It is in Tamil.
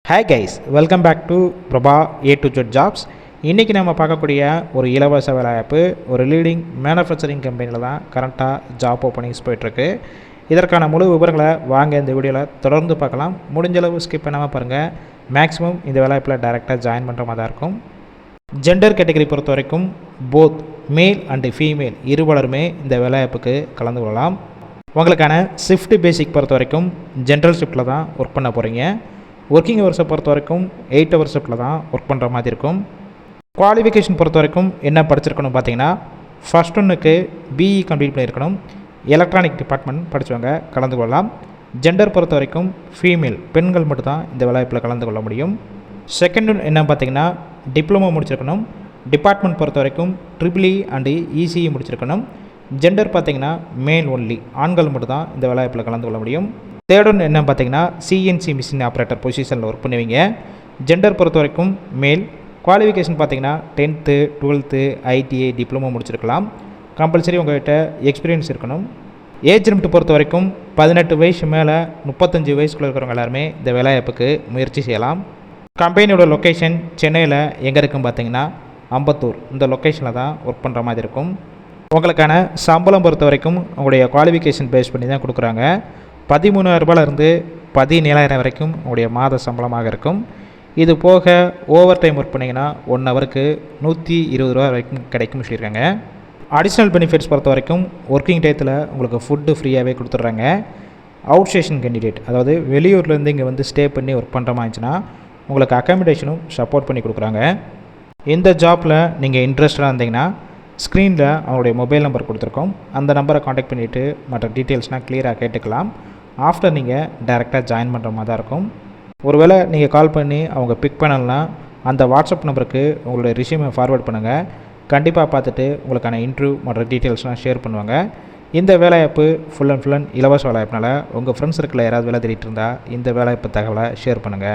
Hi guys, welcome back to Prabha A to Z jobs. இன்றைக்கி நம்ம பார்க்கக்கூடிய ஒரு இலவச வேலைவாய்ப்பு ஒரு லீடிங் மேனுஃபேக்சரிங் கம்பெனியில் தான் கரண்ட்டாக ஜாப் ஓப்பனிங்ஸ் போயிட்டுருக்கு. இதற்கான முழு விவரங்களை வாங்க இந்த வீடியோவில் தொடர்ந்து பார்க்கலாம். முடிஞ்சளவு ஸ்கிப் பண்ணாமல் பாருங்கள். மேக்ஸிமம் இந்த வேலைவாய்ப்பில் டைரெக்டாக ஜாயின் பண்ணுற மாதிரி தான் இருக்கும். ஜெண்டர் கேட்டகரி பொறுத்த வரைக்கும் போத் மேல் அண்டு ஃபீமேல் இருபாலருமே இந்த வேலைவாய்ப்புக்கு கலந்து கொள்ளலாம். உங்களுக்கான ஷிஃப்ட் பேசிக் பொறுத்த வரைக்கும் ஜென்ரல் ஷிஃப்ட்டில் தான் ஒர்க் பண்ண போகிறீங்க. ஒர்க்கிங் ஹவர்ஸை பொறுத்த வரைக்கும் 8 ஹவர் ஷிஃப்ட்டில் தான் ஒர்க் பண்ணுற மாதிரி இருக்கும். குவாலிஃபிகேஷன் பொறுத்த வரைக்கும் என்ன படிச்சிருக்கணும் பார்த்தீங்கன்னா, ஃபர்ஸ்ட் ஒன்றுக்கு பிஇ கம்ப்ளீட் பண்ணியிருக்கணும். எலக்ட்ரானிக் டிபார்ட்மெண்ட் படித்தவங்க கலந்து கொள்ளலாம். ஜெண்டர் பொறுத்த வரைக்கும் ஃபீமேல் பெண்கள் மட்டும் தான் இந்த வேலைவாய்ப்பில் கலந்து கொள்ள முடியும். செகண்ட் ஒன் என்ன பார்த்தீங்கன்னா, டிப்ளமோ முடிச்சிருக்கணும். டிபார்ட்மெண்ட் பொறுத்த வரைக்கும் EEE அண்டு ECE முடிச்சிருக்கணும். ஜெண்டர் பார்த்திங்கன்னா மேல் ஒன்லி, ஆண்கள் மட்டும் தான் இந்த வேலைவாய்ப்பில் கலந்து கொள்ள முடியும். தேர்ட் ஒன் என்ன பார்த்தீங்கன்னா, CNC மிஷின் ஆப்ரேட்டர் பொசிஷனில் ஒர்க் பண்ணுவீங்க. ஜெண்டர் பொறுத்த வரைக்கும் மேல். குவாலிஃபிகேஷன் பார்த்தீங்கன்னா 10th 12th ITI டிப்ளமோ முடிச்சிருக்கலாம். கம்பல்சரி உங்கள்கிட்ட எக்ஸ்பீரியன்ஸ் இருக்கணும். ஏஜ் லிமிட் பொறுத்த வரைக்கும் 18 வயசு மேலே 35 வயசுக்குள்ளே இருக்கிறவங்க எல்லாருமே இந்த வேலைவாய்ப்புக்கு முயற்சி செய்யலாம். கம்பெனியோட லொக்கேஷன் சென்னையில் எங்கே இருக்குன்னு பார்த்தீங்கன்னா அம்பத்தூர், இந்த லொக்கேஷனில் தான் ஒர்க் பண்ணுற மாதிரி இருக்கும். உங்களுக்கான சம்பளம் பொறுத்த வரைக்கும் உங்களுடைய குவாலிஃபிகேஷன் பேஸ் பண்ணி தான் கொடுக்குறாங்க. 13,000 ரூபாயிலிருந்து 17,000 வரைக்கும் உங்களுடைய மாத சம்பளமாக இருக்கும். இது போக ஓவர் டைம் ஒர்க் பண்ணிங்கன்னா 1 ஹவருக்கு 120 ரூபா வரைக்கும் கிடைக்கும்னு சொல்லியிருக்காங்க. அடிஷ்னல் பெனிஃபிட்ஸ் பொறுத்த வரைக்கும் ஒர்க்கிங் டயத்தில் உங்களுக்கு ஃபுட்டு ஃப்ரீயாகவே கொடுத்துட்றாங்க. அவுட் ஸ்டேஷன் கேண்டிடேட், அதாவது வெளியூர்லேருந்து இங்கே வந்து ஸ்டே பண்ணி ஒர்க் பண்ணுற மாதிரி இருந்துச்சுன்னா உங்களுக்கு அக்காமடேஷனும் சப்போர்ட் பண்ணி கொடுக்குறாங்க. இந்த ஜாப்பில் நீங்கள் இன்ட்ரெஸ்டாக இருந்தீங்கன்னா ஸ்க்ரீனில் அவங்களுடைய மொபைல் நம்பர் கொடுத்துருக்கோம். அந்த நம்பரை காண்டாக்ட் பண்ணிவிட்டு மற்ற டீட்டெயில்ஸ்னால் கிளியராக கேட்டுக்கலாம். ஆஃப்டர் நீங்கள் டைரெக்டாக ஜாயின் பண்ணுற மாதிரி தான் இருக்கும். ஒருவேளை நீங்கள் கால் பண்ணி அவங்க பிக் பண்ணலாம், அந்த வாட்ஸ்அப் நம்பருக்கு உங்களுடைய ரெஸ்யூமை ஃபார்வர்ட் பண்ணுங்கள். கண்டிப்பாக பார்த்துட்டு உங்களுக்கான இன்டர்வியூ மற்ற டீட்டெயில்ஸ்லாம் ஷேர் பண்ணுவாங்க. இந்த வேலைவாய்ப்பு ஃபுல் அண்ட் இலவச வேலைவாய்ப்புனால உங்கள் ஃப்ரெண்ட்ஸ் சர்க்கிளில் யாராவது வேலை தேடிட்டு இருந்தால் இந்த வேலைவாய்ப்பு தகவலை ஷேர் பண்ணுங்கள்.